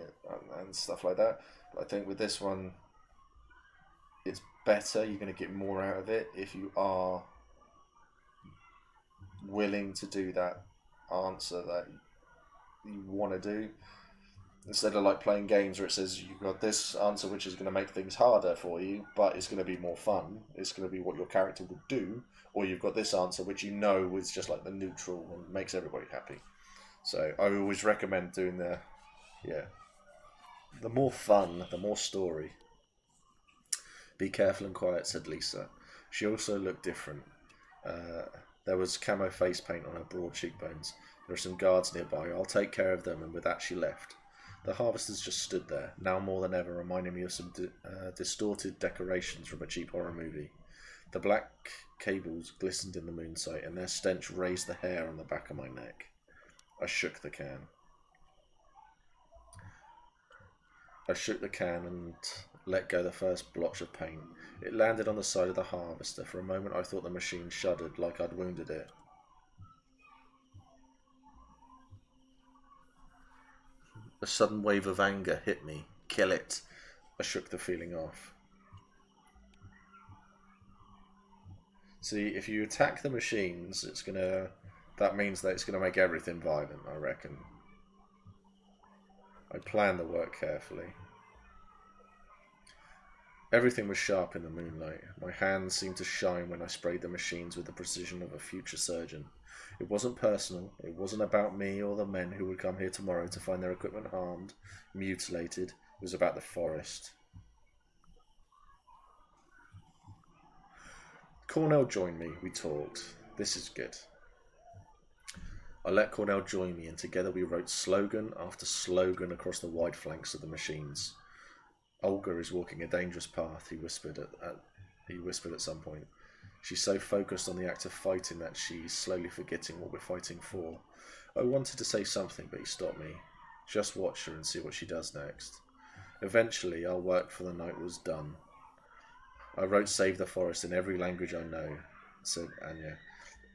and stuff like that. But I think with this one, it's better. You're going to get more out of it if you are willing to do that answer that you want to do. Instead of like playing games where it says you've got this answer which is going to make things harder for you, but it's going to be more fun. It's going to be what your character would do. Or you've got this answer which you know is just like the neutral and makes everybody happy. So I always recommend doing the more fun, the more story. Be careful and quiet, said Lisa. She also looked different. There was camo face paint on her broad cheekbones. There are some guards nearby. I'll take care of them, and with that she left. The harvesters just stood there, now more than ever reminding me of some distorted decorations from a cheap horror movie. The black cables glistened in the moonlight, and their stench raised the hair on the back of my neck. I shook the can. And let go the first blotch of paint. It landed on the side of the harvester. For a moment I thought the machine shuddered, like I'd wounded it. A sudden wave of anger hit me. Kill it. I shook the feeling off. See, if you attack the machines, that means that it's gonna make everything violent, I reckon. I planned the work carefully. Everything was sharp in the moonlight. My hands seemed to shine when I sprayed the machines with the precision of a future surgeon. It wasn't personal. It wasn't about me or the men who would come here tomorrow to find their equipment harmed, mutilated. It was about the forest. Cornell joined me. We talked. This is good. I let Cornell join me, and together we wrote slogan after slogan across the wide flanks of the machines. Olga is walking a dangerous path, he whispered at some point. She's so focused on the act of fighting that she's slowly forgetting what we're fighting for. I wanted to say something, but he stopped me. Just watch her and see what she does next. Eventually, our work for the night was done. I wrote Save the Forest in every language I know, said Anya,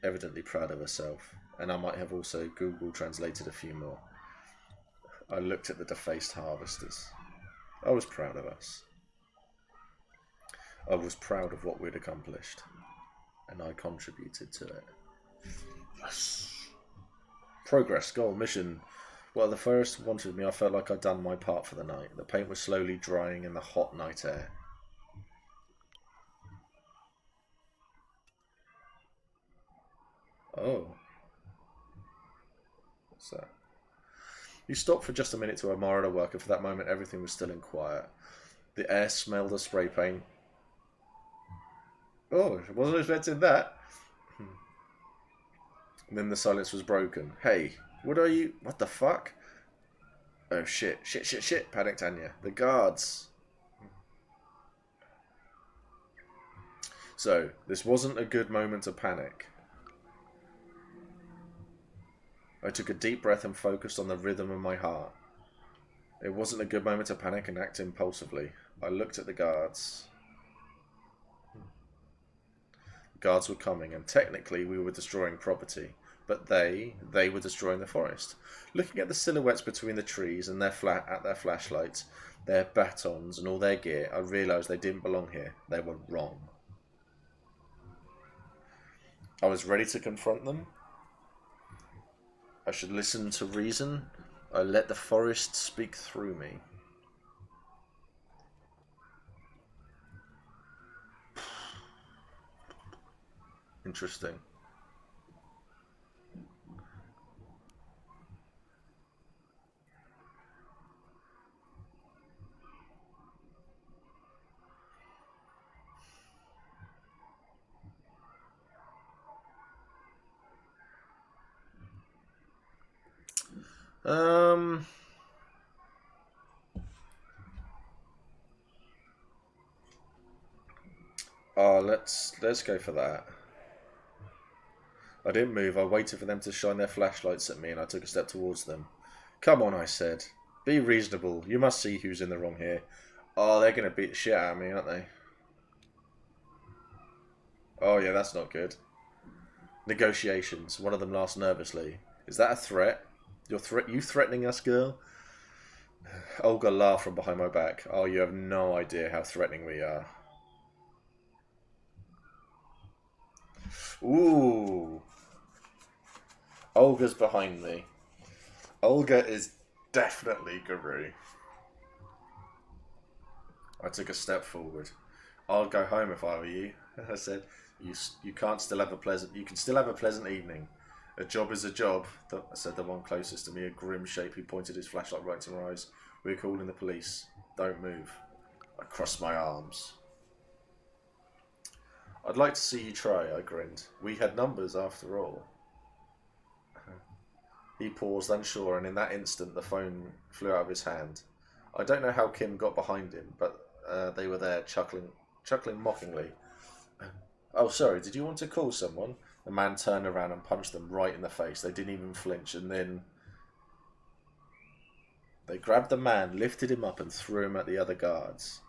evidently proud of herself, and I might have also Google translated a few more. I looked at the defaced harvesters. I was proud of us. I was proud of what we'd accomplished, and I contributed to it. Yes. Progress, goal, mission. While the forest wanted me, I felt like I'd done my part for the night. The paint was slowly drying in the hot night air. Oh. What's that? You stopped for just a minute to admire the work, and for that moment everything was still in quiet. The air smelled of spray paint. Oh, I wasn't expecting that. And then the silence was broken. Hey, what are you? What the fuck? Oh shit, panicked Anya. The guards. So, this wasn't a good moment to panic. I took a deep breath and focused on the rhythm of my heart. It wasn't a good moment to panic and act impulsively. I looked at the guards. The guards were coming, and technically we were destroying property, but they were destroying the forest. Looking at the silhouettes between the trees and their flashlights, their batons and all their gear, I realised they didn't belong here. They were wrong. I was ready to confront them. I should listen to reason. I let the forest speak through me. Interesting. Oh, let's go for that. I didn't move. I waited for them to shine their flashlights at me, and I took a step towards them. Come on, I said. Be reasonable. You must see who's in the wrong here. Oh, they're going to beat the shit out of me, aren't they? Oh, yeah, that's not good. Negotiations. One of them laughed nervously. Is that a threat? You threatening us, girl? Olga laughed from behind my back. Oh, you have no idea how threatening we are. Ooh. Olga's behind me. Olga is definitely Guru. I took a step forward. I'll go home if I were you. I said, you can still have a pleasant evening. A job is a job, said the one closest to me, a grim shape who pointed his flashlight right to my eyes. We're calling the police. Don't move. I crossed my arms. I'd like to see you try, I grinned. We had numbers after all. He paused, unsure, and in that instant the phone flew out of his hand. I don't know how Kim got behind him, but they were there, chuckling mockingly. Oh, sorry, did you want to call someone? The man turned around and punched them right in the face. They didn't even flinch, and then they grabbed the man, lifted him up, and threw him at the other guards.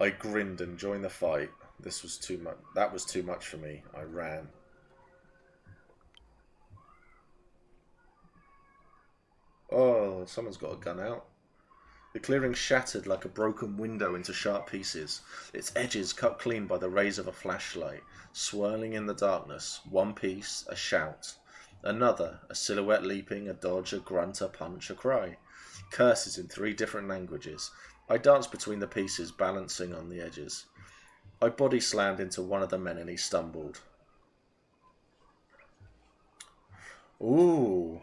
I grinned and joined the fight. This was too much. That was too much for me. I ran. Oh, someone's got a gun out. The clearing shattered like a broken window into sharp pieces, its edges cut clean by the rays of a flashlight, swirling in the darkness. One piece, a shout. Another, a silhouette leaping, a dodge, a grunt, a punch, a cry. Curses in 3 different languages. I danced between the pieces, balancing on the edges. I body slammed into one of the men and he stumbled. Ooh.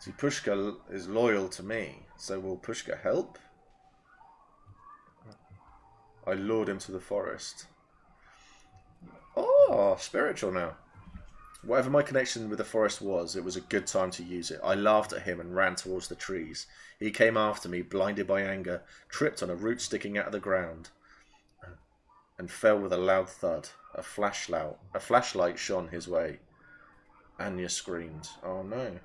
See, Pushka is loyal to me, so will Pushka help? I lured him to the forest. Oh, spiritual now. Whatever my connection with the forest was, it was a good time to use it. I laughed at him and ran towards the trees. He came after me, blinded by anger, tripped on a root sticking out of the ground, and fell with a loud thud. A flashlight shone his way. Anya screamed. Oh no.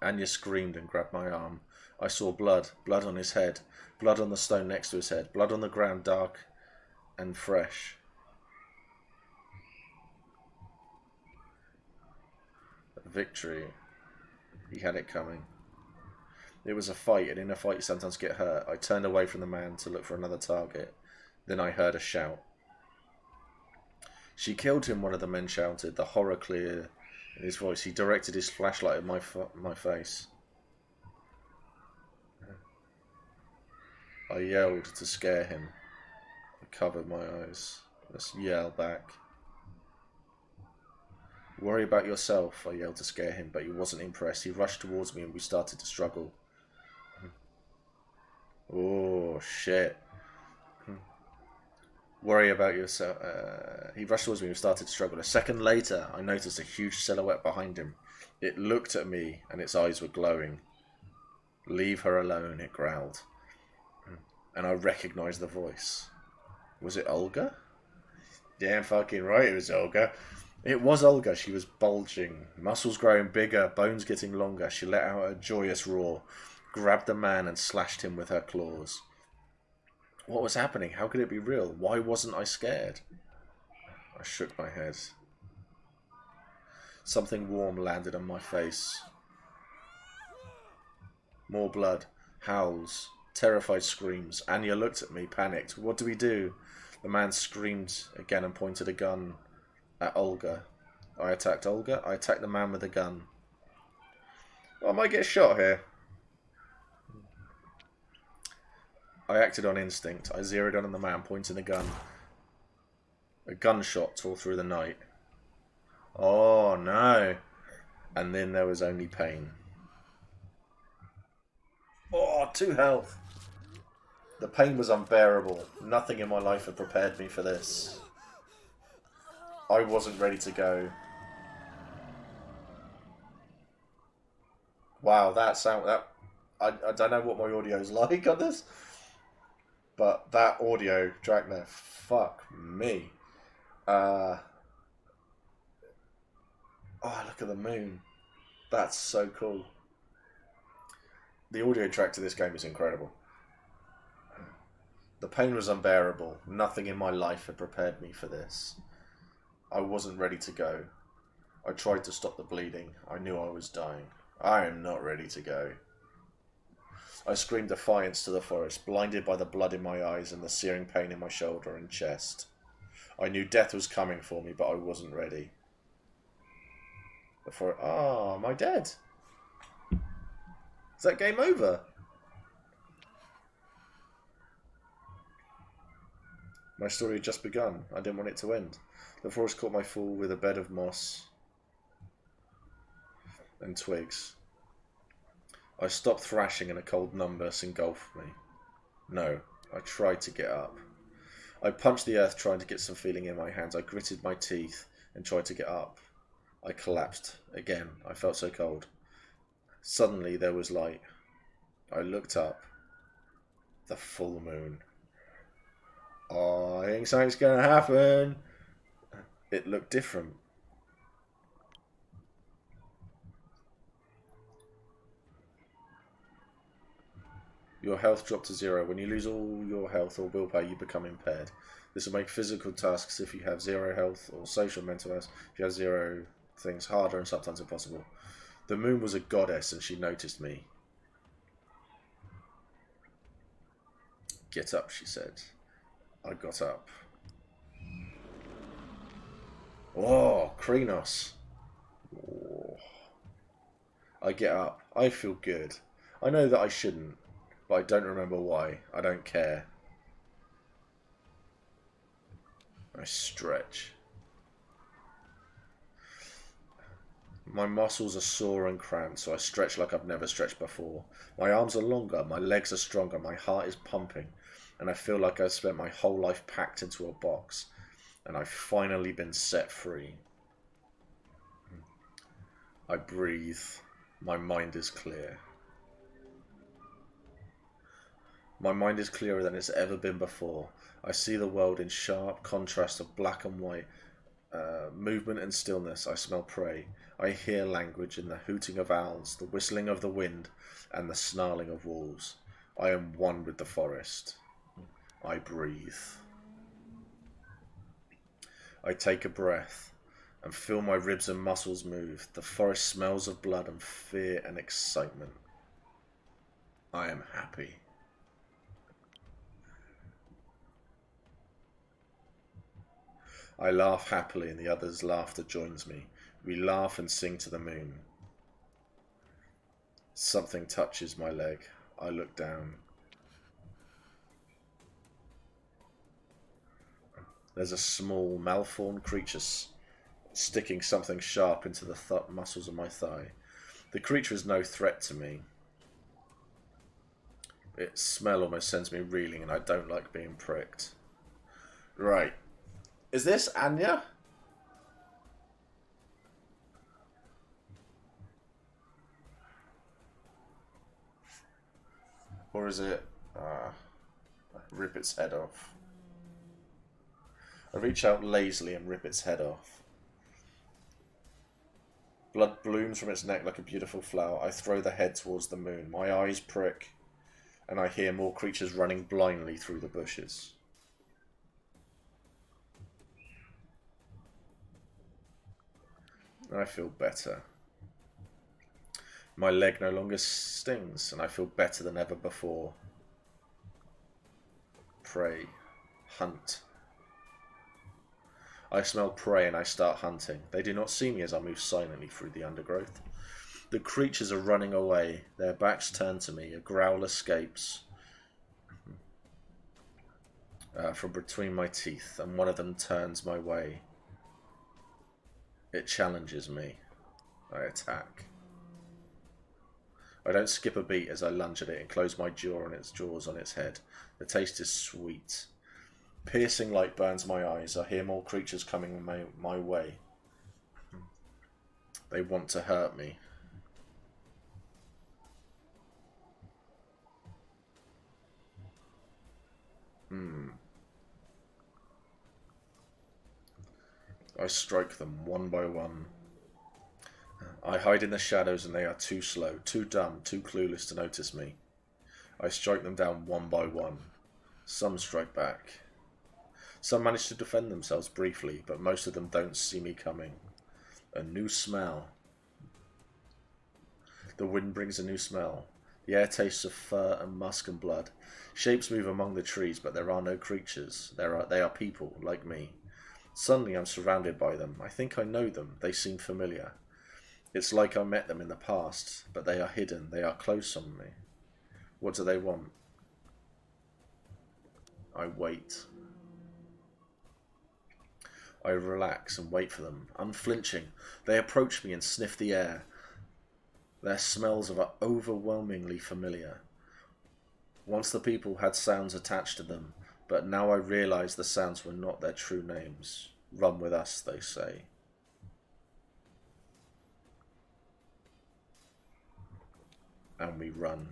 Anya screamed and grabbed my arm. I saw blood on his head, blood on the stone next to his head, blood on the ground, dark and fresh. Victory. He had it coming. It was a fight, and in a fight you sometimes get hurt. I turned away from the man to look for another target. Then I heard a shout. She killed him, one of the men shouted, the horror clear in his voice. He directed his flashlight at my face. I yelled to scare him. I covered my eyes. Let's yell back. Worry about yourself, I yelled to scare him, but he wasn't impressed. He rushed towards me and we started to struggle. Oh, shit. Worry about yourself. He rushed towards me and we started to struggle. A second later, I noticed a huge silhouette behind him. It looked at me and its eyes were glowing. Leave her alone, it growled. And I recognized the voice. Was it Olga? Damn fucking right it was Olga. It was Olga. She was bulging, muscles growing bigger, bones getting longer. She let out a joyous roar. grabbed the man and slashed him with her claws. What was happening? How could it be real? Why wasn't I scared? I shook my head. Something warm landed on my face. More blood, howls, terrified screams. Anya looked at me, panicked. What do we do? The man screamed again and pointed a gun at Olga. I attacked Olga. I attacked the man with a gun. Oh, I might get shot here. I acted on instinct. I zeroed in on the man, pointing the gun. A gunshot tore through the night. Oh, no. And then there was only pain. Oh, 2 health. The pain was unbearable. Nothing in my life had prepared me for this. I wasn't ready to go. Wow, that sound... I don't know what my audio's like on this. But that audio, Dragner, fuck me. Oh, look at the moon. That's so cool. The audio track to this game is incredible. The pain was unbearable. Nothing in my life had prepared me for this. I wasn't ready to go. I tried to stop the bleeding. I knew I was dying. I am not ready to go. I screamed defiance to the forest, blinded by the blood in my eyes and the searing pain in my shoulder and chest. I knew death was coming for me, but I wasn't ready. Ah, am I dead? Is that game over? My story had just begun. I didn't want it to end. The forest caught my fall with a bed of moss and twigs. I stopped thrashing and a cold numbness engulfed me. No, I tried to get up. I punched the earth trying to get some feeling in my hands. I gritted my teeth and tried to get up. I collapsed. Again, I felt so cold. Suddenly there was light. I looked up. The full moon. Oh, I think something's going to happen. It looked different. Your health dropped to 0. When you lose all your health or willpower, you become impaired. This will make physical tasks if you have 0 health or social mental health if you have 0 things harder and sometimes impossible. The moon was a goddess and she noticed me. Get up, she said. I got up. Oh, Krynos. Oh. I get up. I feel good. I know that I shouldn't, but I don't remember why. I don't care. I stretch. My muscles are sore and cramped, so I stretch like I've never stretched before. My arms are longer, my legs are stronger, my heart is pumping, and I feel like I've spent my whole life packed into a box, and I've finally been set free. I breathe. My mind is clear. My mind is clearer than it's ever been before. I see the world in sharp contrast of black and white, movement and stillness. I smell prey. I hear language in the hooting of owls, the whistling of the wind, and the snarling of wolves. I am one with the forest. I breathe. I take a breath and feel my ribs and muscles move. The forest smells of blood and fear and excitement. I am happy. I laugh happily and the others' laughter joins me. We laugh and sing to the moon. Something touches my leg. I look down. There's a small, malformed creature sticking something sharp into the muscles of my thigh. The creature is no threat to me. Its smell almost sends me reeling and I don't like being pricked. Right. Is this Anya? Or is it... rip its head off. I reach out lazily and rip its head off. Blood blooms from its neck like a beautiful flower. I throw the head towards the moon. My eyes prick, and I hear more creatures running blindly through the bushes. I feel better. My leg no longer stings, and I feel better than ever before. Prey. Hunt. I smell prey and I start hunting. They do not see me as I move silently through the undergrowth. The creatures are running away. Their backs turn to me. A growl escapes from between my teeth, and one of them turns my way. It challenges me. I attack. I don't skip a beat as I lunge at it and close my jaws on its head. The taste is sweet. Piercing light burns my eyes. I hear more creatures coming my way. They want to hurt me. I strike them one by one. I hide in the shadows and they are too slow, too dumb, too clueless to notice me. I strike them down one by one. Some strike back. Some manage to defend themselves briefly, but most of them don't see me coming. A new smell. The wind brings a new smell. The air tastes of fur and musk and blood. Shapes move among the trees, but there are no creatures. They are people, like me. Suddenly I'm surrounded by them. I think I know them. They seem familiar. It's like I met them in the past, but they are hidden. They are close on me. What do they want? I wait. I relax and wait for them, unflinching. They approach me and sniff the air. Their smells are overwhelmingly familiar. Once the people had sounds attached to them, but now I realize the sounds were not their true names. Run with us, they say. And we run.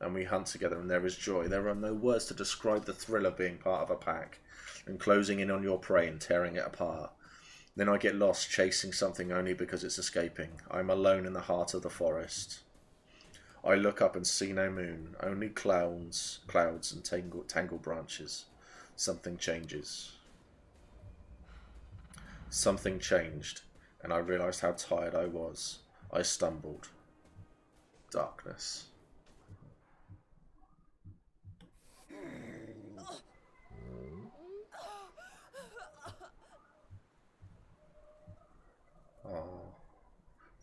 And we hunt together, and there is joy. There are no words to describe the thrill of being part of a pack and closing in on your prey and tearing it apart. Then I get lost chasing something only because it's escaping. I'm alone in the heart of the forest. I look up and see no moon, only clouds and tangled branches. Something changes. Something changed, and I realized how tired I was. I stumbled. Darkness. Oh.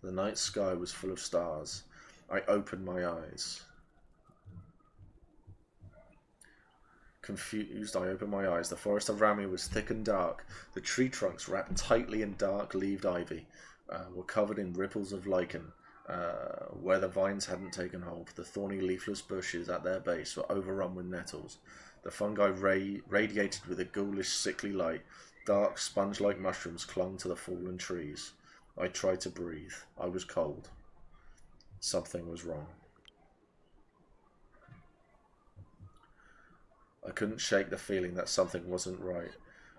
The night sky was full of stars. I opened my eyes. Confused, I opened my eyes. The forest around me was thick and dark. The tree trunks, wrapped tightly in dark-leaved ivy, were covered in ripples of lichen, where the vines hadn't taken hold. The thorny, leafless bushes at their base were overrun with nettles. The fungi radiated with a ghoulish, sickly light. Dark, sponge-like mushrooms clung to the fallen trees. I tried to breathe. I was cold. Something was wrong. I couldn't shake the feeling that something wasn't right.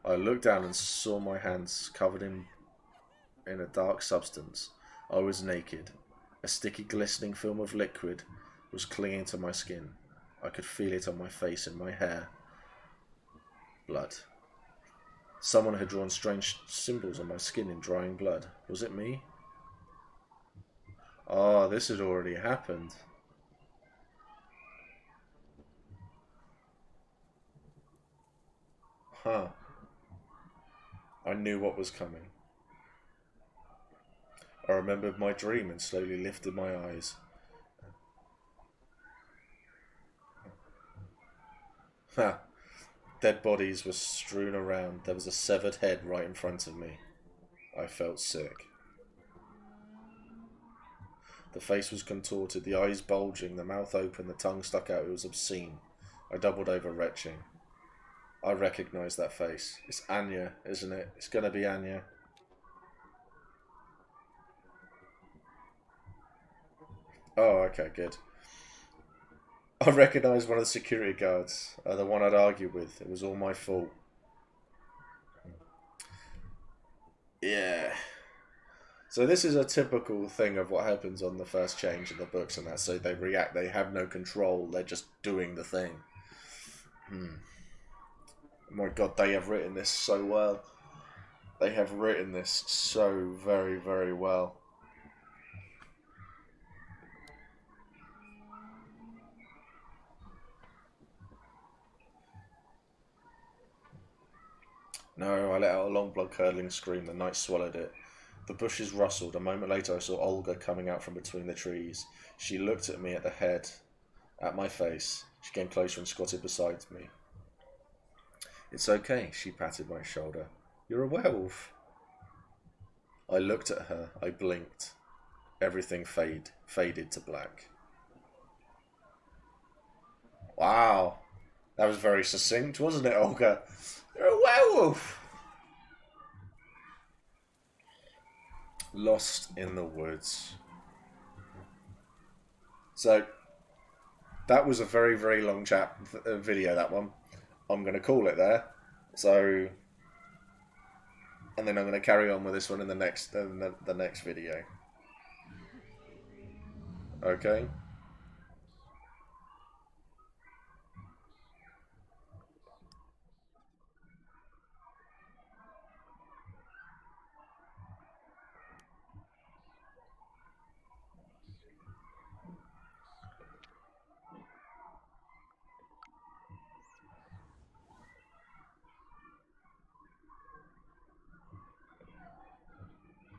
I looked down and saw my hands covered in a dark substance. I was naked. A sticky, glistening film of liquid was clinging to my skin. I could feel it on my face and my hair. Blood. Someone had drawn strange symbols on my skin in drying blood. Was it me? Ah, this had already happened. Huh. I knew what was coming. I remembered my dream and slowly lifted my eyes. Ha! Dead bodies were strewn around. There was a severed head right in front of me. I felt sick. The face was contorted, the eyes bulging, the mouth open, the tongue stuck out. It was obscene. I doubled over, retching. I recognized that face. It's Anya, isn't it? It's gonna be Anya. Oh, okay, good. I recognised one of the security guards, the one I'd argued with. It was all my fault. Yeah. So this is a typical thing of what happens on the first change in the books, and that so they react. They have no control. They're just doing the thing. Oh my God, they have written this so well. They have written this so very, very well. No, I let out a long blood-curdling scream. The night swallowed it. The bushes rustled. A moment later I saw Olga coming out from between the trees. She looked at me at the head, at my face. She came closer and squatted beside me. It's okay, she patted my shoulder. You're a werewolf. I looked at her. I blinked. Everything faded to black. Wow. That was very succinct, wasn't it, Olga? You're a werewolf. Lost in the woods. So, that was a very, very long video, that one. I'm going to call it there. So, and then I'm going to carry on with this one in the next video. Okay?